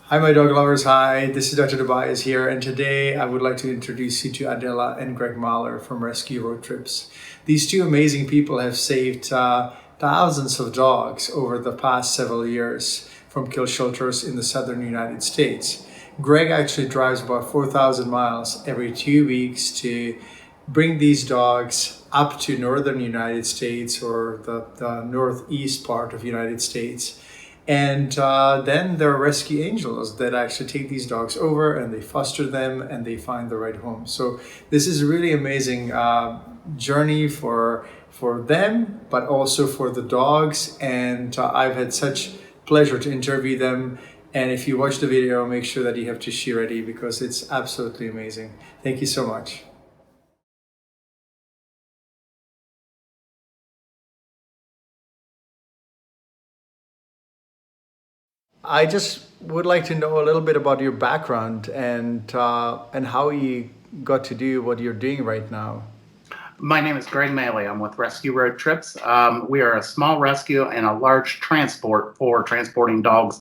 Hi, my dog lovers. Hi, this is Dr. Dobias here, and today I would like to introduce you to Adela and Greg Mahler from Rescue Road Trips. These two amazing people have saved thousands of dogs over the past several years from kill shelters in the southern United States. Greg actually drives about 4,000 miles every 2 weeks to bring these dogs up to northern United States or the northeast part of United States. And then there are rescue angels that actually take these dogs over and they foster them and they find the right home. So this is a really amazing journey for them, but also for the dogs. And I've had such pleasure to interview them. And if you watch the video, make sure that you have tissue ready because it's absolutely amazing. Thank you so much. I just would like to know a little bit about your background and how you got to do what you're doing right now. My name is Greg Maley. I'm with Rescue Road Trips. We are a small rescue and a large transport for transporting dogs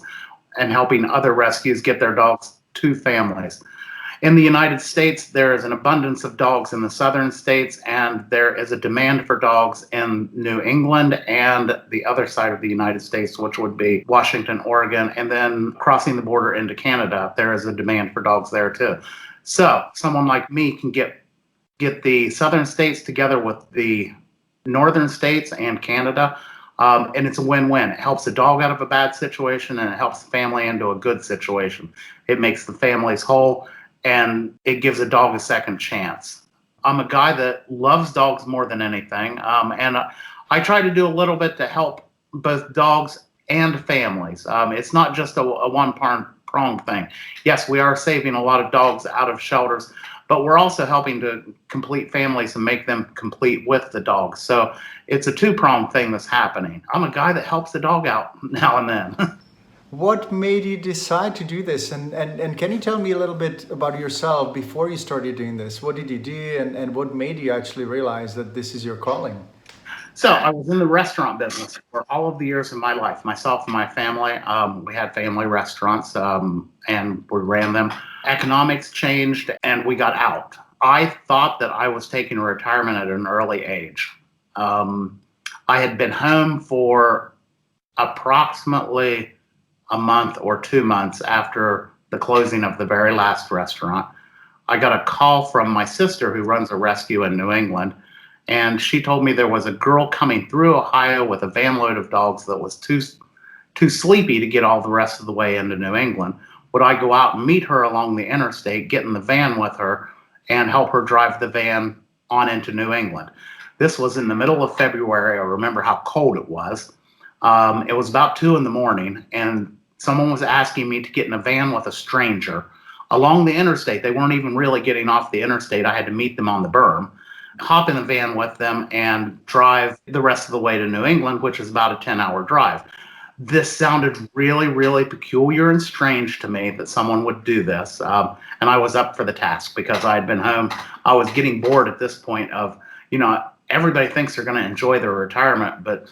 and helping other rescues get their dogs to families. In the United States, there is an abundance of dogs in the southern states, and there is a demand for dogs in New England and the other side of the United States, which would be Washington, Oregon, and then crossing the border into Canada. There is a demand for dogs there too. So someone like me can get the southern states together with the northern states and Canada, and it's a win-win. It helps the dog out of a bad situation, and it helps the family into a good situation. It makes the families whole, and it gives a dog a second chance. I'm a guy that loves dogs more than anything, and I try to do a little bit to help both dogs and families. It's not just a one-prong thing. Yes, we are saving a lot of dogs out of shelters, but we're also helping to complete families and make them complete with the dogs. So it's a two-pronged thing that's happening. I'm a guy that helps the dog out now and then. What made you decide to do this? And can you tell me a little bit about yourself before you started doing this? What did you do and what made you actually realize that this is your calling? So I was in the restaurant business for all of the years of my life. Myself and my family, we had family restaurants, and we ran them. Economics changed, and we got out. I thought that I was taking retirement at an early age. I had been home for approximately a month or 2 months after the closing of the very last restaurant. I got a call from my sister who runs a rescue in New England, and she told me there was a girl coming through Ohio with a van load of dogs that was too sleepy to get all the rest of the way into New England. Would I go out and meet her along the interstate, get in the van with her, and help her drive the van on into New England? This was in the middle of February. I remember how cold it was. It was about 2 in the morning, and someone was asking me to get in a van with a stranger along the interstate. They weren't even really getting off the interstate. I had to meet them on the berm, hop in a van with them, and drive the rest of the way to New England, which is about a 10-hour drive. This sounded really, really peculiar and strange to me that someone would do this. And I was up for the task because I had been home. I was getting bored at this point of, everybody thinks they're going to enjoy their retirement, but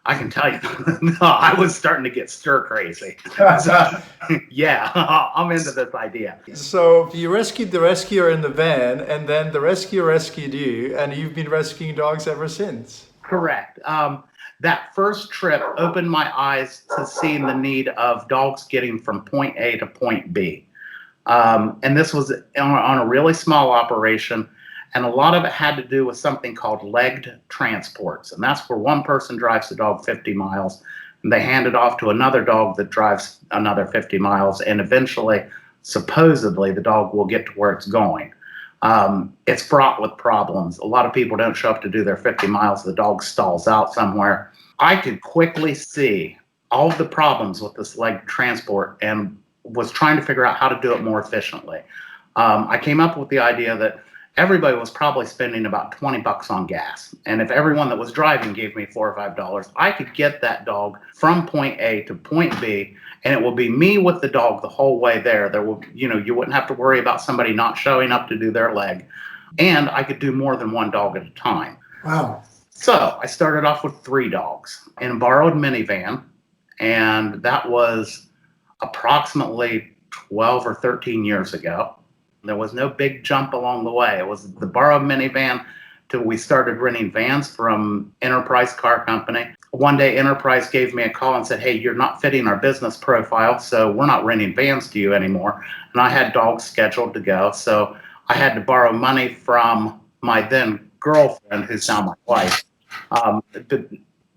I can tell you, no, I was starting to get stir crazy. So, yeah, I'm into this idea. So you rescued the rescuer in the van, and then the rescuer rescued you, and you've been rescuing dogs ever since. Correct. That first trip opened my eyes to seeing the need of dogs getting from point A to point B. And this was on a really small operation, and a lot of it had to do with something called legged transports. And that's where one person drives the dog 50 miles, and they hand it off to another dog that drives another 50 miles, and eventually, supposedly, the dog will get to where it's going. It's fraught with problems. A lot of people don't show up to do their 50 miles. The dog stalls out somewhere. I could quickly see all of the problems with this leg transport and was trying to figure out how to do it more efficiently. I came up with the idea that everybody was probably spending about 20 bucks on gas. And if everyone that was driving gave me $4 or $5, I could get that dog from point A to point B, and it will be me with the dog the whole way there. There will, you wouldn't have to worry about somebody not showing up to do their leg. And I could do more than one dog at a time. Wow. So I started off with 3 dogs in a borrowed minivan, and that was approximately 12 or 13 years ago. There was no big jump along the way. It was the borrowed minivan till we started renting vans from Enterprise Car Company. One day, Enterprise gave me a call and said, "Hey, you're not fitting our business profile, so we're not renting vans to you anymore." And I had dogs scheduled to go, so I had to borrow money from my then girlfriend, who's now my wife.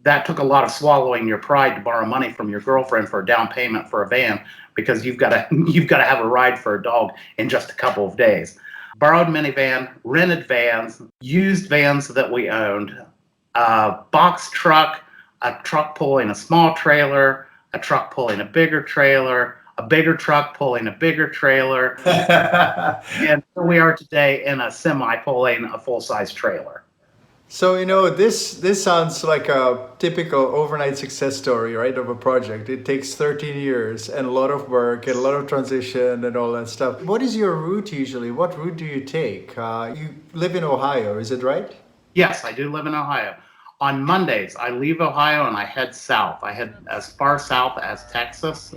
That took a lot of swallowing your pride to borrow money from your girlfriend for a down payment for a van, because you've got to you've got to have a ride for a dog in just a couple of days. Borrowed minivan, rented vans, used vans that we owned, a box truck, a truck pulling a small trailer, a truck pulling a bigger trailer, a bigger truck pulling a bigger trailer, and here we are today in a semi pulling a full-size trailer. So, this sounds like a typical overnight success story, right, of a project. It takes 13 years and a lot of work and a lot of transition and all that stuff. What is your route usually? What route do you take? You live in Ohio, is it right? Yes, I do live in Ohio. On Mondays, I leave Ohio and I head south. I head as far south as Texas.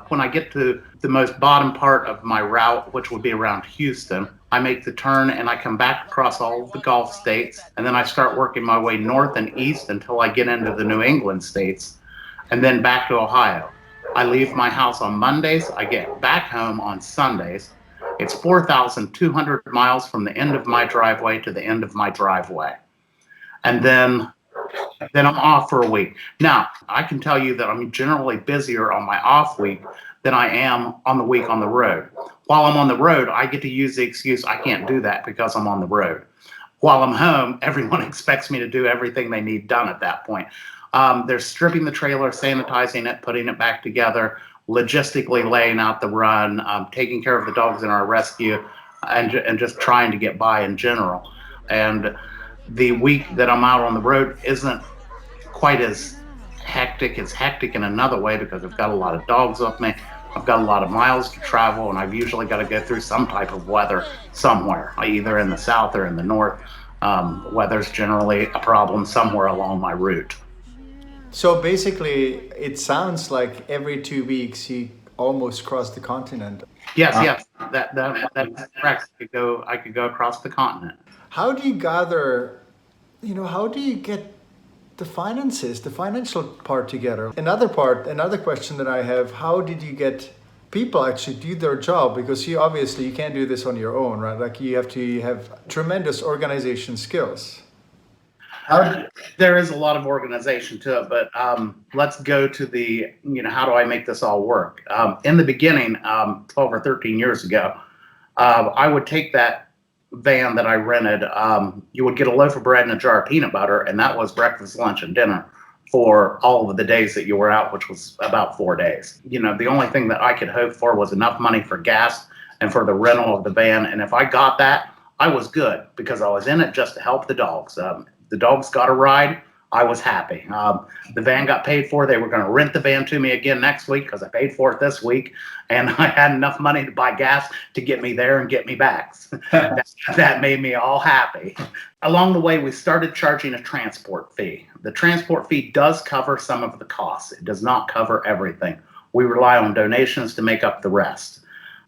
When I get to the most bottom part of my route, which would be around Houston, I make the turn and I come back across all of the Gulf states, and then I start working my way north and east until I get into the New England states, and then back to Ohio. I leave my house on Mondays. I get back home on Sundays. It's 4,200 miles from the end of my driveway to the end of my driveway. And then I'm off for a week. Now, I can tell you that I'm generally busier on my off week than I am on the week on the road. While I'm on the road, I get to use the excuse I can't do that because I'm on the road. While I'm home, everyone expects me to do everything they need done at that point. They're stripping the trailer, sanitizing it, putting it back together, logistically laying out the run, taking care of the dogs in our rescue, and just trying to get by in general. And the week that I'm out on the road isn't quite as hectic. It's hectic in another way because I've got a lot of dogs with me. I've got a lot of miles to travel, and I've usually got to go through some type of weather somewhere, either in the south or in the north. Weather's generally a problem somewhere along my route. So basically, it sounds like every 2 weeks you almost cross the continent. Yes, that's correct. I could go across the continent. How do you gather, how do you get the finances, the financial part together? Another question that I have, how did you get people actually do their job? Because you can't do this on your own, right? Like you have to have tremendous organization skills. There is a lot of organization to it, but let's go to the, how do I make this all work? In the beginning, 12 or 13 years ago, I would take that van that I rented. You would get a loaf of bread and a jar of peanut butter, and that was breakfast, lunch, and dinner for all of the days that you were out, which was about 4 days. The only thing that I could hope for was enough money for gas and for the rental of the van. And if I got that, I was good, because I was in it just to help the dogs. The dogs got a ride. I was happy. The van got paid for. They were going to rent the van to me again next week because I paid for it this week, and I had enough money to buy gas to get me there and get me back. That made me all happy. Along the way, we started charging a transport fee. The transport fee does cover some of the costs. It does not cover everything. We rely on donations to make up the rest.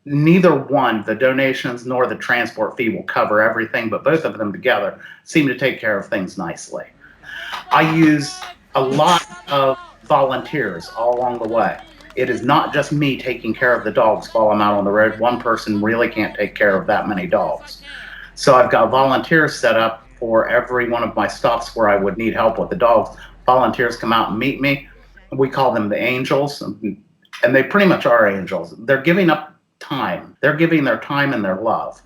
Neither one, the donations nor the transport fee, will cover everything, but both of them together seem to take care of things nicely. I use a lot of volunteers all along the way. It is not just me taking care of the dogs while I'm out on the road. One person really can't take care of that many dogs. So I've got volunteers set up for every one of my stops where I would need help with the dogs. Volunteers come out and meet me. We call them the angels, and they pretty much are angels. They're giving up time. They're giving their time and their love.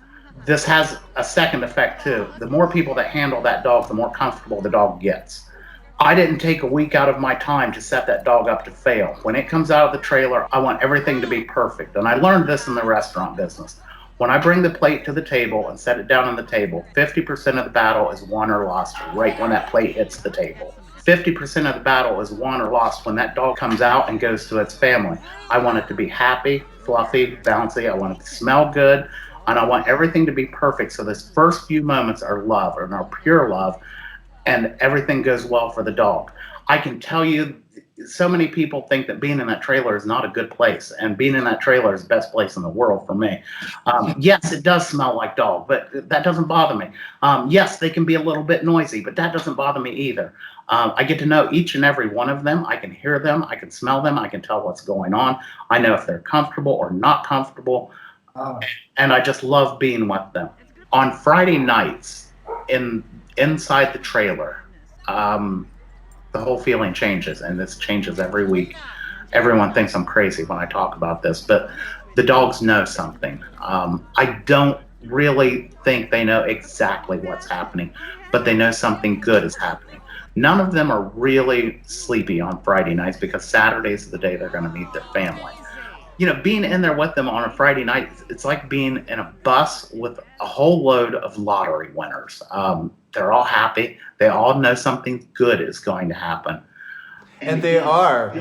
This has a second effect too. The more people that handle that dog, the more comfortable the dog gets. I didn't take a week out of my time to set that dog up to fail. When it comes out of the trailer, I want everything to be perfect. And I learned this in the restaurant business. When I bring the plate to the table and set it down on the table, 50% of the battle is won or lost right when that plate hits the table. 50% of the battle is won or lost when that dog comes out and goes to its family. I want it to be happy, fluffy, bouncy. I want it to smell good. And I want everything to be perfect. So this first few moments are love, and are pure love, and everything goes well for the dog. I can tell you so many people think that being in that trailer is not a good place, and being in that trailer is the best place in the world for me. Yes, it does smell like dog, but that doesn't bother me. Yes, they can be a little bit noisy, but that doesn't bother me either. I get to know each and every one of them. I can hear them. I can smell them. I can tell what's going on. I know if they're comfortable or not comfortable. Oh. And I just love being with them. On Friday nights, inside the trailer, the whole feeling changes, and this changes every week. Everyone thinks I'm crazy when I talk about this, but the dogs know something. I don't really think they know exactly what's happening, but they know something good is happening. None of them are really sleepy on Friday nights because Saturdays is the day they're going to meet their family. Being in there with them on a Friday night, it's like being in a bus with a whole load of lottery winners. They're all happy. They all know something good is going to happen. And they are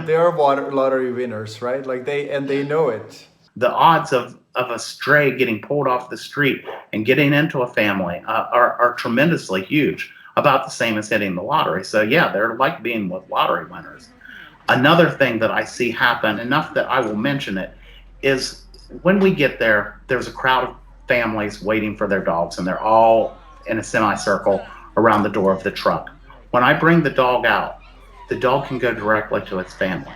lottery winners, right? Like they know it. The odds of a stray getting pulled off the street and getting into a family are tremendously huge, about the same as hitting the lottery. So yeah, they're like being with lottery winners. Another thing that I see happen, enough that I will mention it, is when we get there, there's a crowd of families waiting for their dogs, and they're all in a semicircle around the door of the truck. When I bring the dog out, the dog can go directly to its family.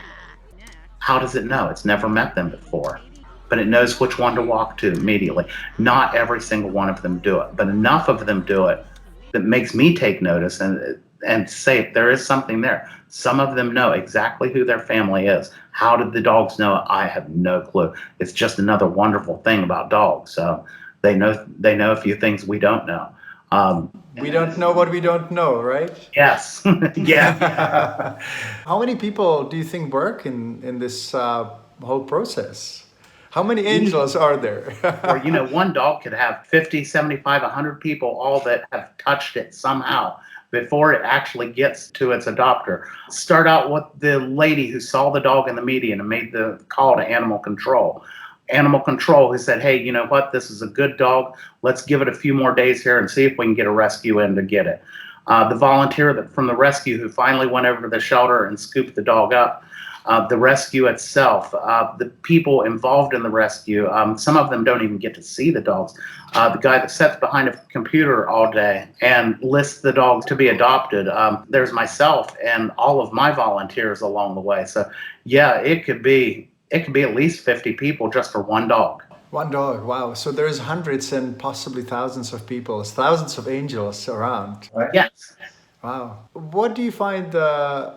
How does it know? It's never met them before, but it knows which one to walk to immediately. Not every single one of them do it, but enough of them do it that makes me take notice and say there is something there. Some of them know exactly who their family is. How did the dogs know it? I have no clue. It's just another wonderful thing about dogs. So they know a few things we don't know. We don't know what we don't know, right? Yes. Yeah. How many people do you think work in this whole process? How many angels are there? Or, one dog could have 50, 75, 100 people, all that have touched it somehow before it actually gets to its adopter. Start out with the lady who saw the dog in the media and made the call to animal control. Animal control who said, hey, you know what, this is a good dog. Let's give it a few more days here and see if we can get a rescue in to get it. The volunteer from the rescue who finally went over to the shelter and scooped the dog up. The rescue itself, the people involved in the rescue, some of them don't even get to see the dogs. The guy that sits behind a computer all day and lists the dogs to be adopted. There's myself and all of my volunteers along the way. So yeah, it could be at least 50 people just for one dog. One dog, wow. So there's hundreds and possibly thousands of people, thousands of angels around. Right? Yes. Wow. What do you find the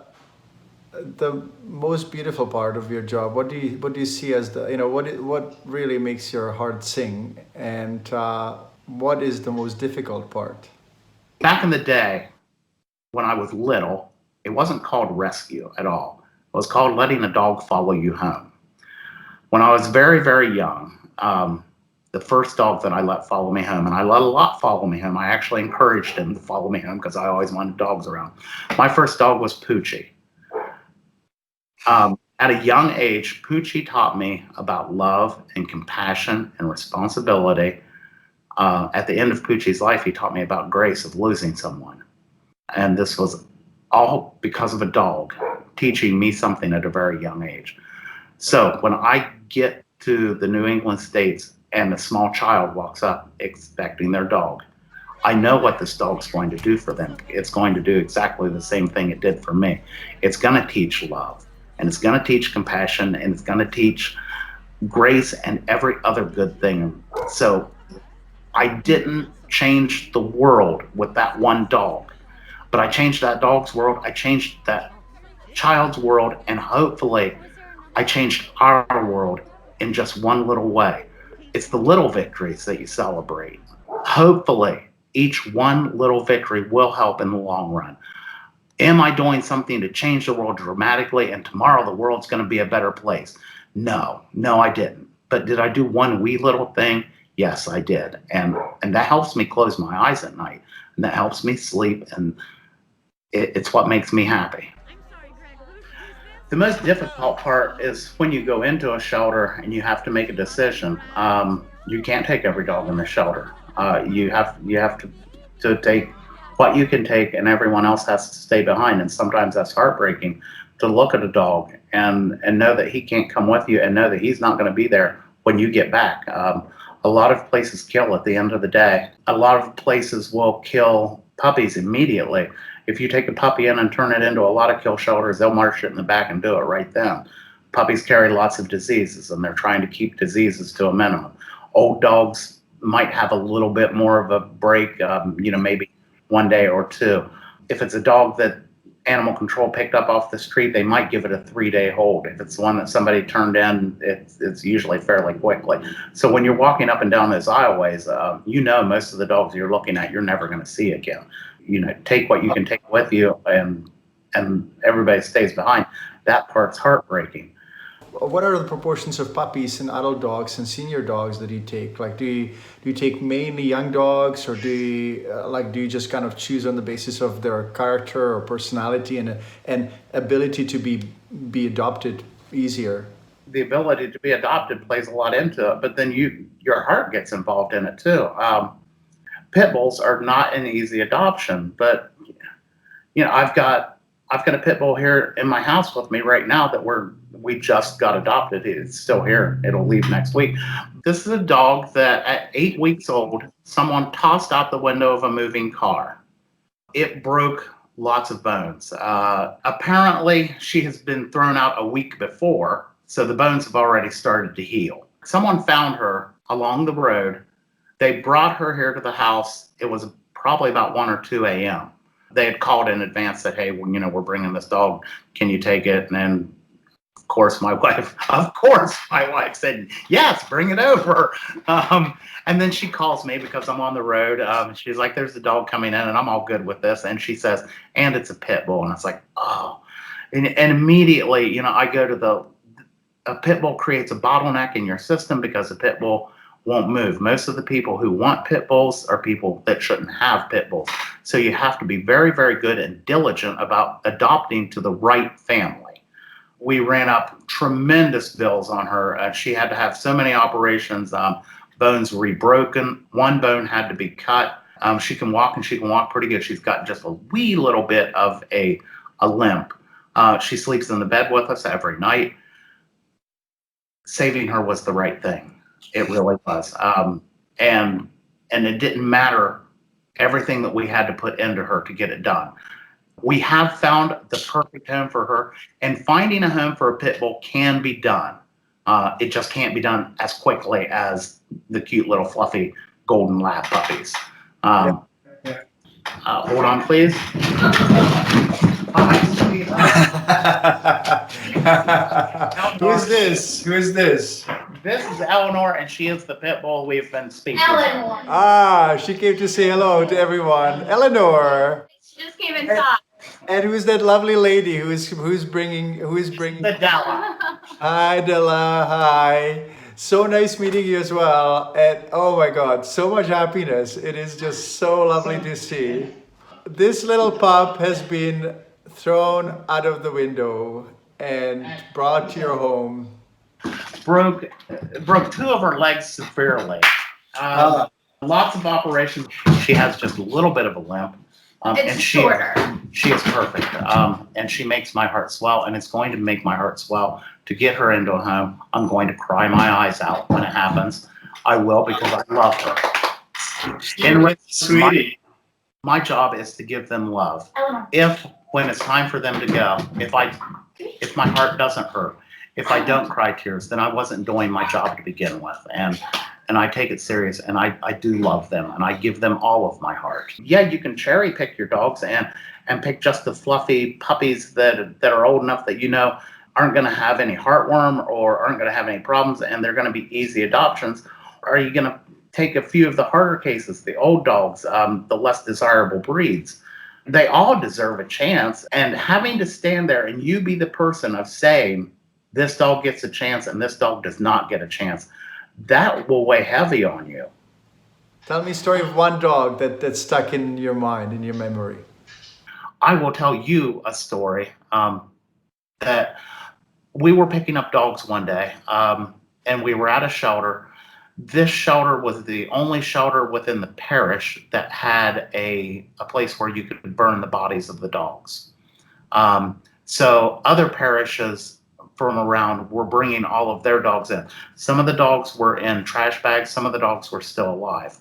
most beautiful part of your job? What do you see as what really makes your heart sing, and what is the most difficult part? Back in the day, when I was little, it wasn't called rescue at all. It was called letting a dog follow you home. When I was very, very young, the first dog that I let follow me home, and I let a lot follow me home. I actually encouraged him to follow me home because I always wanted dogs around. My first dog was Poochie. At a young age, Poochie taught me about love and compassion and responsibility. At the end of Poochie's life, he taught me about grace of losing someone. And this was all because of a dog teaching me something at a very young age. So when I get to the New England states and a small child walks up expecting their dog, I know what this dog's going to do for them. It's going to do exactly the same thing it did for me. It's going to teach love, and it's going to teach compassion, and it's going to teach grace and every other good thing. So I didn't change the world with that one dog, but I changed that dog's world. I changed that child's world, and hopefully I changed our world in just one little way. It's the little victories that you celebrate. Hopefully, each one little victory will help in the long run. Am I doing something to change the world dramatically and tomorrow the world's going to be a better place? No, I didn't. But did I do one wee little thing? Yes, I did. And that helps me close my eyes at night. And that helps me sleep. And it's what makes me happy. The most difficult part is when you go into a shelter and you have to make a decision. You can't take every dog in the shelter. You have to take what you can take, and everyone else has to stay behind. And sometimes that's heartbreaking. to look at a dog and know that he can't come with you and know that he's not going to be there when you get back. A lot of places kill at the end of the day. A lot of places will kill puppies immediately. If you take a puppy in and turn it into a lot of kill shelters, they'll march it in the back and do it right then. Puppies carry lots of diseases, and they're trying to keep diseases to a minimum. Old dogs might have a little bit more of a break, maybe one day or two. If it's a dog that animal control picked up off the street, they might give it a 3-day hold. If it's one that somebody turned in, it's usually fairly quickly. So when you're walking up and down those aisleways, most of the dogs you're looking at, you're never going to see again. Take what you can take with you, and everybody stays behind. That part's heartbreaking. What are the proportions of puppies and adult dogs and senior dogs that you take? Like, do you take mainly young dogs, or do you just kind of choose on the basis of their character or personality and ability to be adopted easier? The ability to be adopted plays a lot into it, but then your heart gets involved in it too. Pit bulls are not an easy adoption, but I've got a pit bull here in my house with me right now that we just got adopted. It's still here. It'll leave next week. This is a dog that at 8 weeks old, someone tossed out the window of a moving car. It broke lots of bones. Apparently, she has been thrown out a week before, so the bones have already started to heal. Someone found her along the road. They brought her here to the house. It was probably about 1 or 2 a.m. They had called in advance, said, hey, we're bringing this dog. Can you take it? And then, of course, my wife said, yes, bring it over. And then she calls me because I'm on the road. She's like, there's a dog coming in, and I'm all good with this. And she says, and it's a pit bull. And it's like, oh. And immediately, I go to a pit bull creates a bottleneck in your system because a pit bull won't move. Most of the people who want pit bulls are people that shouldn't have pit bulls. So you have to be very, very good and diligent about adopting to the right family. We ran up tremendous bills on her. She had to have so many operations. Bones rebroken. One bone had to be cut. She can walk, and she can walk pretty good. She's got just a wee little bit of a limp. She sleeps in the bed with us every night. Saving her was the right thing. It really was. And it didn't matter everything that we had to put into her to get it done. We have found the perfect home for her, and finding a home for a pit bull can be done. It just can't be done as quickly as the cute little fluffy golden lab puppies. Hold on, please. Who is this? This is Eleanor, and she is the pit bull we've been speaking Eleanor. She came to say hello to everyone. Eleanor. She just came inside. And who's that lovely lady who's bringing? Della. Hi, Della. Hi. So nice meeting you as well. And oh my God, so much happiness. It is just so lovely to see. This little pup has been thrown out of the window and brought to your home. Broke 2 of her legs severely. Lots of operations. She has just a little bit of a limp. It's shorter. She is perfect. And she makes my heart swell, and it's going to make my heart swell to get her into a home. I'm going to cry my eyes out when it happens. I will, because I love her. And Sweetie. my job is to give them love. When it's time for them to go, if my heart doesn't hurt, if I don't cry tears, then I wasn't doing my job to begin with. And I take it serious, and I do love them, and I give them all of my heart. Yeah, you can cherry pick your dogs and pick just the fluffy puppies that are old enough that aren't going to have any heartworm or aren't going to have any problems, and they're going to be easy adoptions. Or are you going to take a few of the harder cases, the old dogs, the less desirable breeds? They all deserve a chance, and having to stand there and you be the person of saying, this dog gets a chance and this dog does not get a chance, that will weigh heavy on you. Tell me a story of one dog that's stuck in your mind, in your memory. I will tell you a story that we were picking up dogs one day, and we were at a shelter. This shelter was the only shelter within the parish that had a place where you could burn the bodies of the dogs. So other parishes from around were bringing all of their dogs in. Some of the dogs were in trash bags. Some of the dogs were still alive.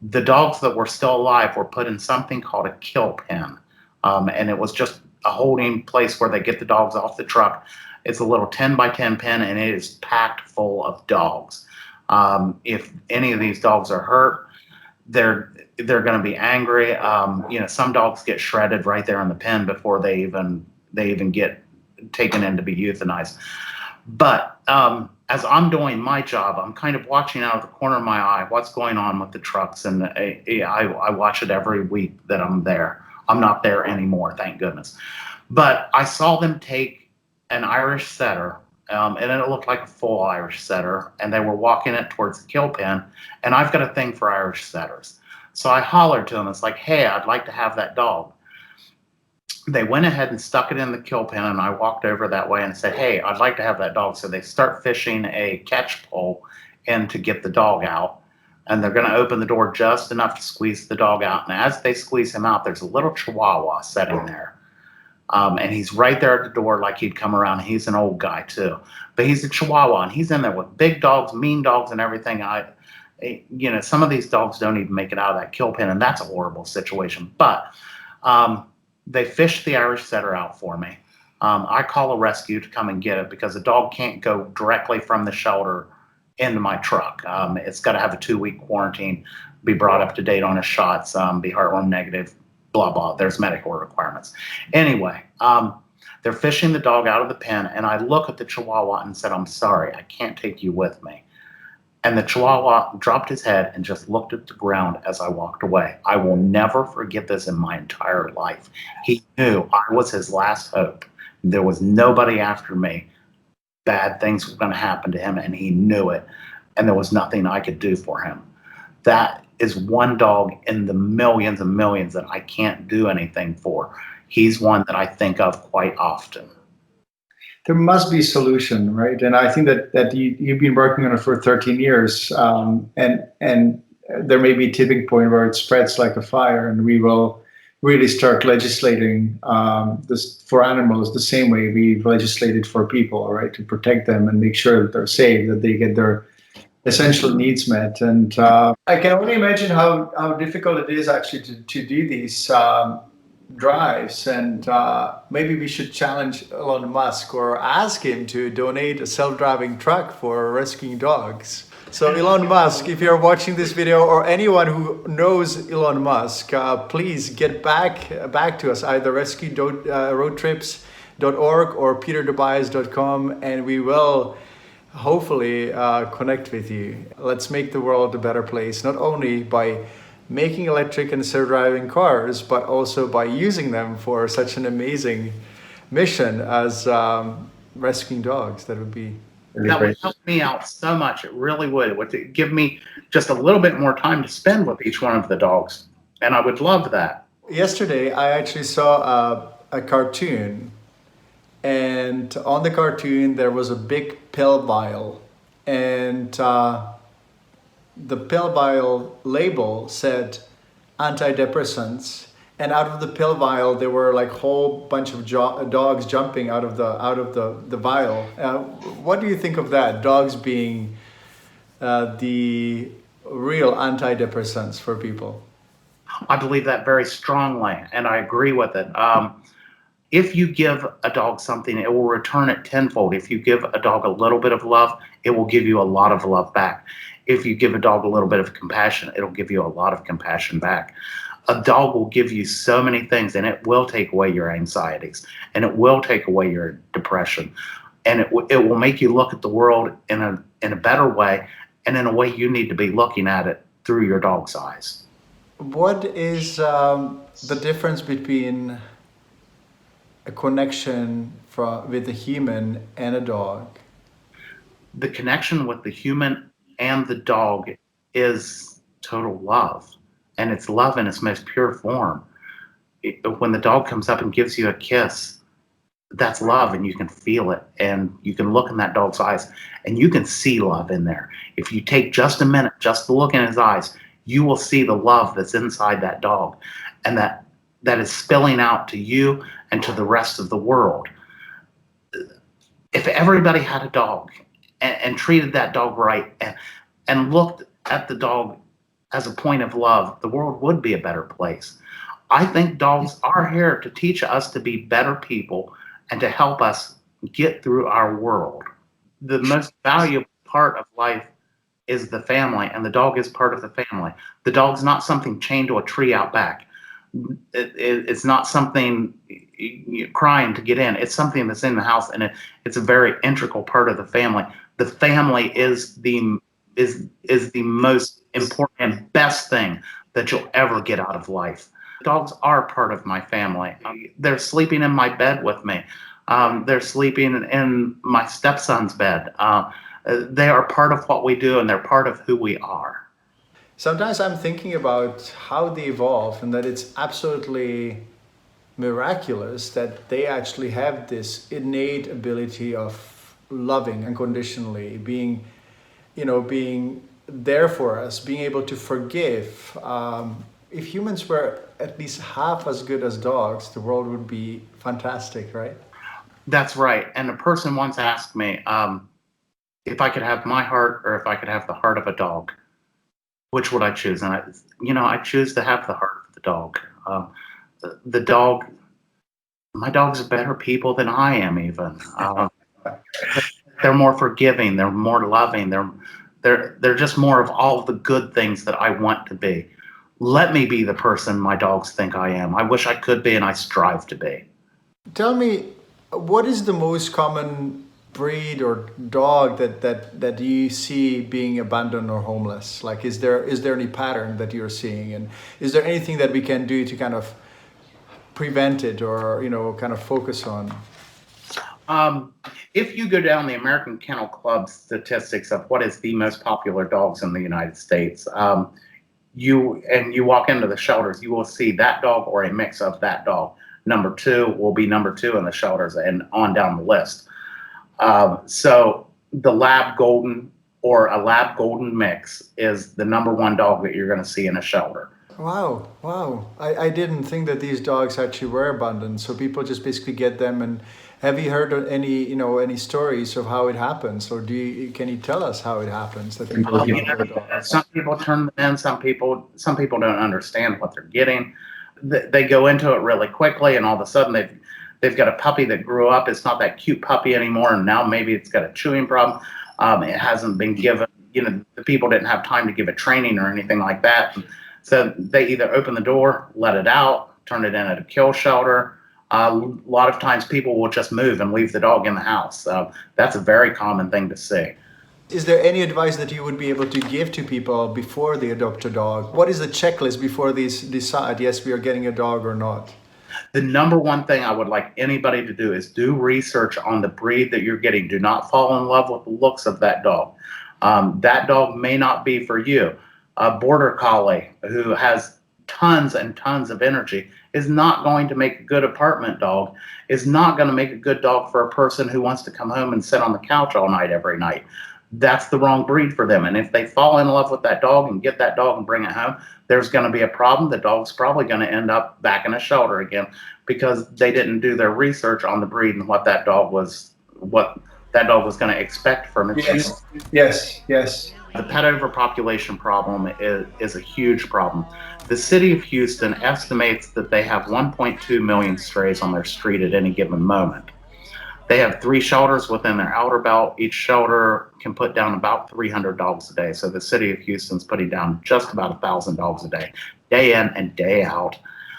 The dogs that were still alive were put in something called a kill pen. And it was just a holding place where they get the dogs off the truck. It's a little 10 by 10 pen, and it is packed full of dogs. If any of these dogs are hurt, they're going to be angry. Some dogs get shredded right there in the pen before they even get taken in to be euthanized. But as I'm doing my job, I'm kind of watching out of the corner of my eye what's going on with the trucks, and I watch it every week that I'm there. I'm not there anymore, thank goodness. But I saw them take an Irish setter, and it looked like a full Irish setter, and they were walking it towards the kill pen, and I've got a thing for Irish setters. So I hollered to them, it's like, hey, I'd like to have that dog. They went ahead and stuck it in the kill pen, and I walked over that way and said, hey, I'd like to have that dog. So they start fishing a catch pole in to get the dog out, and they're going to open the door just enough to squeeze the dog out. And as they squeeze him out, there's a little Chihuahua sitting there. And he's right there at the door like he'd come around. He's an old guy too, but he's a Chihuahua, and he's in there with big dogs, mean dogs, and everything. Some of these dogs don't even make it out of that kill pen, and that's a horrible situation. But they fished the Irish setter out for me. I call a rescue to come and get it because a dog can't go directly from the shelter into my truck. It's got to have a 2-week quarantine, be brought up to date on his shots, be heartworm negative, blah, blah. There's medical requirements. Anyway, they're fishing the dog out of the pen, and I look at the Chihuahua and said, I'm sorry, I can't take you with me. And the Chihuahua dropped his head and just looked at the ground as I walked away. I will never forget this in my entire life. He knew I was his last hope. There was nobody after me. Bad things were going to happen to him, and he knew it. And there was nothing I could do for him. That is one dog in the millions and millions that I can't do anything for. He's one that I think of quite often. There must be a solution, right? And I think that you've been working on it for 13 years, and there may be a tipping point where it spreads like a fire, and we will really start legislating this for animals the same way we've legislated for people, right? To protect them and make sure that they're safe, that they get their essential needs met. And I can only imagine how difficult it is actually to do these drives, and maybe we should challenge Elon Musk or ask him to donate a self-driving truck for rescuing dogs. So Elon Musk, if you're watching this video, or anyone who knows Elon Musk, please get back to us, either rescueroadtrips.org or peterdobias.com, and we will hopefully connect with you. Let's make the world a better place, not only by making electric and self-driving cars, but also by using them for such an amazing mission as rescuing dogs. That would be really that great. would help me out so much. It really would. It would give me just a little bit more time to spend with each one of the dogs, and I would love that. Yesterday, I actually saw a cartoon, and on the cartoon there was a big pill vial, and the pill vial label said antidepressants, and out of the pill vial there were like a whole bunch of dogs jumping out of the vial. What do you think of that? Dogs being the real antidepressants for people? I believe that very strongly, and I agree with it. If you give a dog something, it will return it tenfold. If you give a dog a little bit of love, it will give you a lot of love back. If you give a dog a little bit of compassion, it'll give you a lot of compassion back. A dog will give you so many things, and it will take away your anxieties, and it will take away your depression, and it will make you look at the world in a better way, and in a way you need to be looking at it through your dog's eyes. What is the difference between a connection with a human and a dog? The connection with the human and the dog is total love, and it's love in its most pure form. When the dog comes up and gives you a kiss, that's love, and you can feel it, and you can look in that dog's eyes, and you can see love in there. If you take just a minute just to look in his eyes, you will see the love that's inside that dog, and that is spilling out to you and to the rest of the world. If everybody had a dog and treated that dog right and looked at the dog as a point of love, the world would be a better place. I think dogs are here to teach us to be better people and to help us get through our world. The most valuable part of life is the family, and the dog is part of the family. The dog's not something chained to a tree out back. It's not something you're crying to get in. It's something that's in the house, and it's a very integral part of the family. The family is the most important and best thing that you'll ever get out of life. Dogs are part of my family. They're sleeping in my bed with me. They're sleeping in my stepson's bed. They are part of what we do, and they're part of who we are. Sometimes I'm thinking about how they evolve and that it's absolutely miraculous that they actually have this innate ability of loving unconditionally, being there for us, being able to forgive. If humans were at least half as good as dogs, the world would be fantastic, right? That's right. And a person once asked me if I could have my heart or if I could have the heart of a dog, which would I choose? And I choose to have the heart of the dog. The dog, my dogs are better people than I am even. They're more forgiving. They're more loving. They're just more of all the good things that I want to be. Let me be the person my dogs think I am. I wish I could be, and I strive to be. Tell me, what is the most common breed or dog that you see being abandoned or homeless? Like, is there any pattern that you're seeing, and is there anything that we can do to kind of prevent it or kind of focus on? If you go down the American Kennel Club statistics of what is the most popular dogs in the United States, you walk into the shelters, you will see that dog or a mix of that dog. Number two will be number two in the shelters and on down the list. So the Lab Golden or a Lab Golden mix is the number one dog that you're going to see in a shelter. Wow. I didn't think that these dogs actually were abundant. So people just basically get them. And have you heard of any stories of how it happens? Or can you tell us how it happens that people give up their dogs? Some people turn them in. Some people don't understand what they're getting. They go into it really quickly, and all of a sudden they've got a puppy that grew up. It's not that cute puppy anymore, and now maybe it's got a chewing problem. It hasn't been given. The people didn't have time to give it training or anything like that. So they either open the door, let it out, turn it in at a kill shelter. A lot of times people will just move and leave the dog in the house. That's a very common thing to see. Is there any advice that you would be able to give to people before they adopt a dog? What is the checklist before they decide, yes, we are getting a dog or not? The number one thing I would like anybody to do is do research on the breed that you're getting. Do not fall in love with the looks of that dog. That dog may not be for you. A border collie who has tons and tons of energy is not going to make a good apartment dog, is not going to make a good dog for a person who wants to come home and sit on the couch all night every night. That's the wrong breed for them. And if they fall in love with that dog and get that dog and bring it home, there's going to be a problem. The dog's probably going to end up back in a shelter again because they didn't do their research on the breed and what that dog was going to expect from its use. Yes. The pet overpopulation problem is a huge problem. The city of Houston estimates that they have 1.2 million strays on their street at any given moment. They have 3 shelters within their outer belt. Each shelter can put down about 300 dogs a day. So the city of Houston's putting down just about 1,000 dogs a day in and day out.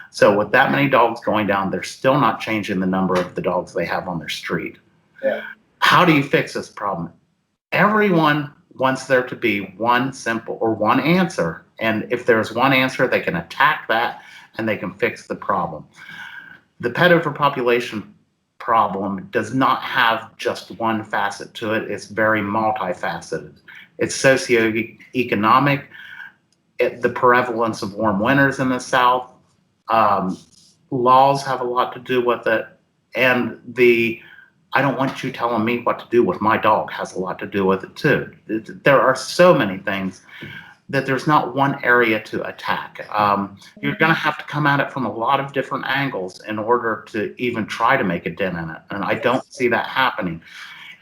So with that many dogs going down, they're still not changing the number of the dogs they have on their street. Yeah. How do you fix this problem? Everyone wants there to be one simple or one answer. And if there's one answer, they can attack that and they can fix the problem. The pet overpopulation problem does not have just one facet to it. It's very multifaceted. It's socioeconomic, the prevalence of warm winters in the South, laws have a lot to do with it, and I don't want you telling me what to do with my dog has a lot to do with it too. There are so many things that there's not one area to attack. You're going to have to come at it from a lot of different angles in order to even try to make a dent in it. And I don't see that happening.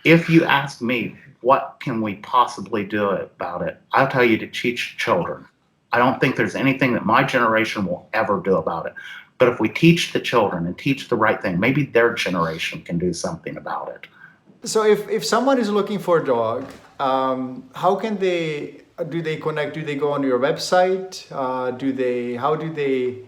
If you ask me, what can we possibly do about it? I'll tell you to teach children. I don't think there's anything that my generation will ever do about it. But if we teach the children and teach the right thing, maybe their generation can do something about it. So if someone is looking for a dog, how can do they connect? Do they go on your website? How do they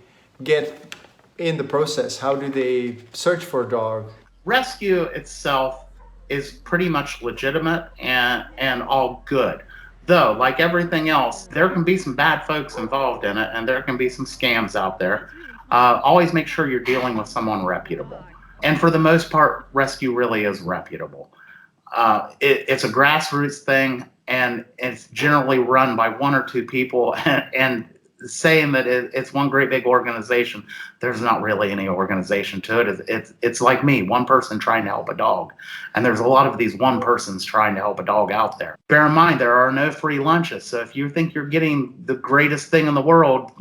get in the process? How do they search for a dog? Rescue itself is pretty much legitimate and all good. Though, like everything else, there can be some bad folks involved in it, and there can be some scams out there. Always make sure you're dealing with someone reputable. And for the most part, rescue really is reputable. It's a grassroots thing, and it's generally run by one or two people. And saying that it's one great big organization, there's not really any organization to it. It's like me, one person trying to help a dog, and there's a lot of these one persons trying to help a dog out there. Bear in mind, there are no free lunches, so if you think you're getting the greatest thing in the world,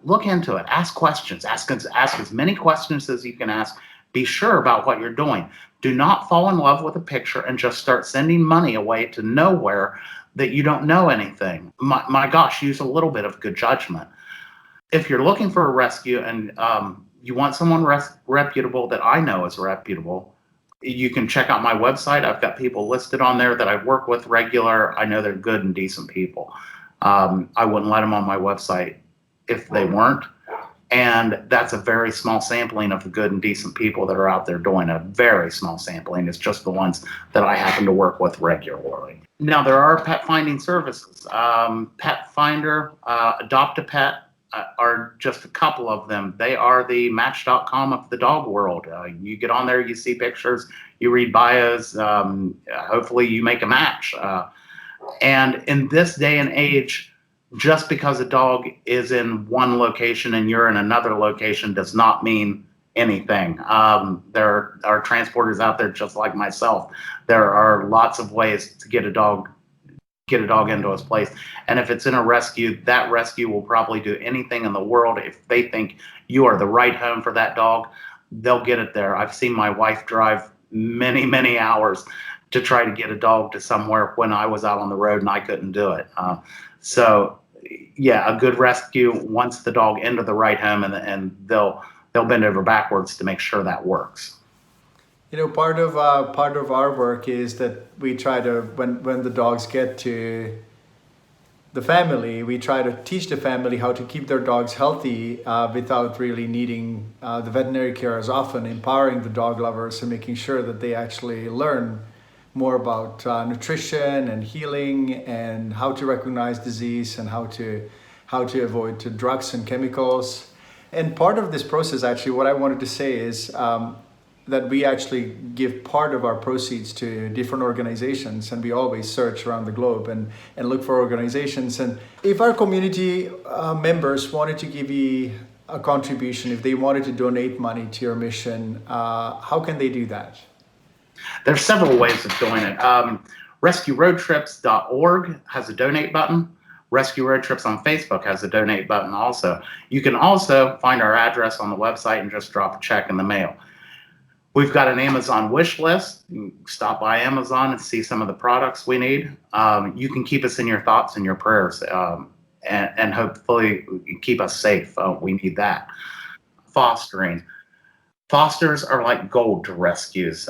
look into it. Ask questions. Ask as many questions as you can ask. Be sure about what you're doing. Do not fall in love with a picture and just start sending money away to nowhere that you don't know anything. My gosh, use a little bit of good judgment. If you're looking for a rescue and you want someone reputable that I know is reputable, you can check out my website. I've got people listed on there that I work with regular. I know they're good and decent people. I wouldn't let them on my website if they weren't. And that's a very small sampling of the good and decent people that are out there doing a very small sampling. It's just the ones that I happen to work with regularly. Now, there are pet finding services. Pet Finder, Adopt a Pet are just a couple of them. They are the Match.com of the dog world. You get on there, you see pictures, you read bios, hopefully you make a match. And in this day and age, just because a dog is in one location and you're in another location does not mean anything. There are transporters out there just like myself. There are lots of ways to get a dog into its place. And if it's in a rescue, that rescue will probably do anything in the world. If they think you are the right home for that dog, they'll get it there. I've seen my wife drive many, many hours to try to get a dog to somewhere when I was out on the road and I couldn't do it. So yeah, a good rescue wants the dog into the right home, and they'll bend over backwards to make sure that works. Part of our work is that we try to, when the dogs get to the family, we try to teach the family how to keep their dogs healthy without really needing the veterinary care as often, empowering the dog lovers and making sure that they actually learn more about nutrition and healing and how to recognize disease and how to avoid drugs and chemicals. And part of this process, actually, what I wanted to say is that we actually give part of our proceeds to different organizations, and we always search around the globe and look for organizations. And if our community members wanted to give you a contribution, if they wanted to donate money to your mission, how can they do that? There's several ways of doing it. RescueRoadTrips.org has a donate button. Rescue Road Trips on Facebook has a donate button also. You can also find our address on the website and just drop a check in the mail. We've got an Amazon wish list. You can stop by Amazon and see some of the products we need. You can keep us in your thoughts and your prayers and hopefully keep us safe. We need that. Fostering. Fosters are like gold to rescues.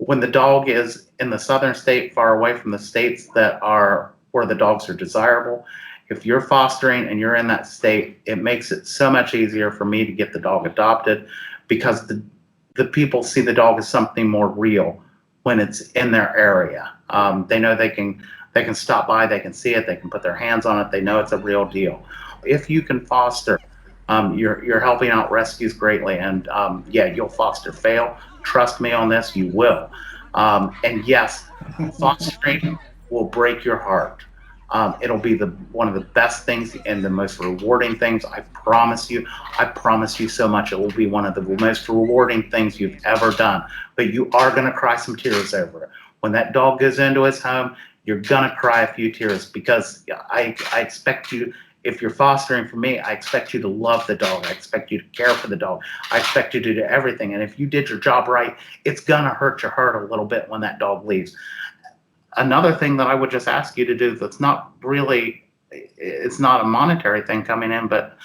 When the dog is in the southern state, far away from the states that are where the dogs are desirable, if you're fostering and you're in that state, it makes it so much easier for me to get the dog adopted, because the people see the dog as something more real when it's in their area. They know they can stop by, they can see it, they can put their hands on it, they know it's a real deal. If you can foster, you're helping out rescues greatly. And yeah, you'll foster fail. Trust me on this, you will. And yes, fostering will break your heart. It'll be one of the best things and the most rewarding things. I promise you so much. It will be one of the most rewarding things you've ever done. But you are going to cry some tears over it. When that dog goes into his home, you're going to cry a few tears, because I expect you If you're fostering for me, I expect you to love the dog. I expect you to care for the dog. I expect you to do everything. And if you did your job right, it's going to hurt your heart a little bit when that dog leaves. Another thing that I would just ask you to do that's not really, it's not a monetary thing coming in, but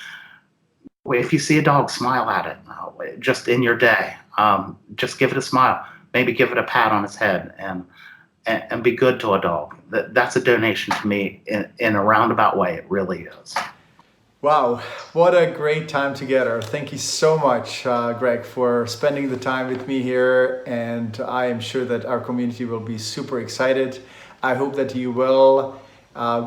if you see a dog, smile at it just in your day. Just give it a smile. Maybe give it a pat on its head and be good to a dog. That's a donation to me in a roundabout way. It really is. Wow, what a great time together. Thank you so much, Greg, for spending the time with me here. And I am sure that our community will be super excited. I hope that you will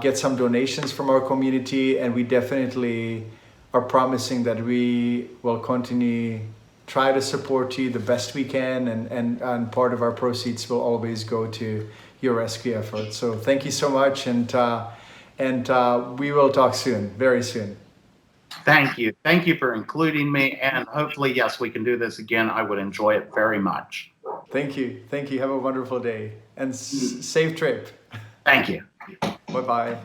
get some donations from our community, and we definitely are promising that we will continue try to support you the best we can, and part of our proceeds will always go to your rescue effort. So thank you so much, and we will talk soon, very soon. Thank you. Thank you for including me, and hopefully, yes, we can do this again. I would enjoy it very much. Thank you. Thank you. Have a wonderful day and safe trip. Thank you. Bye-bye.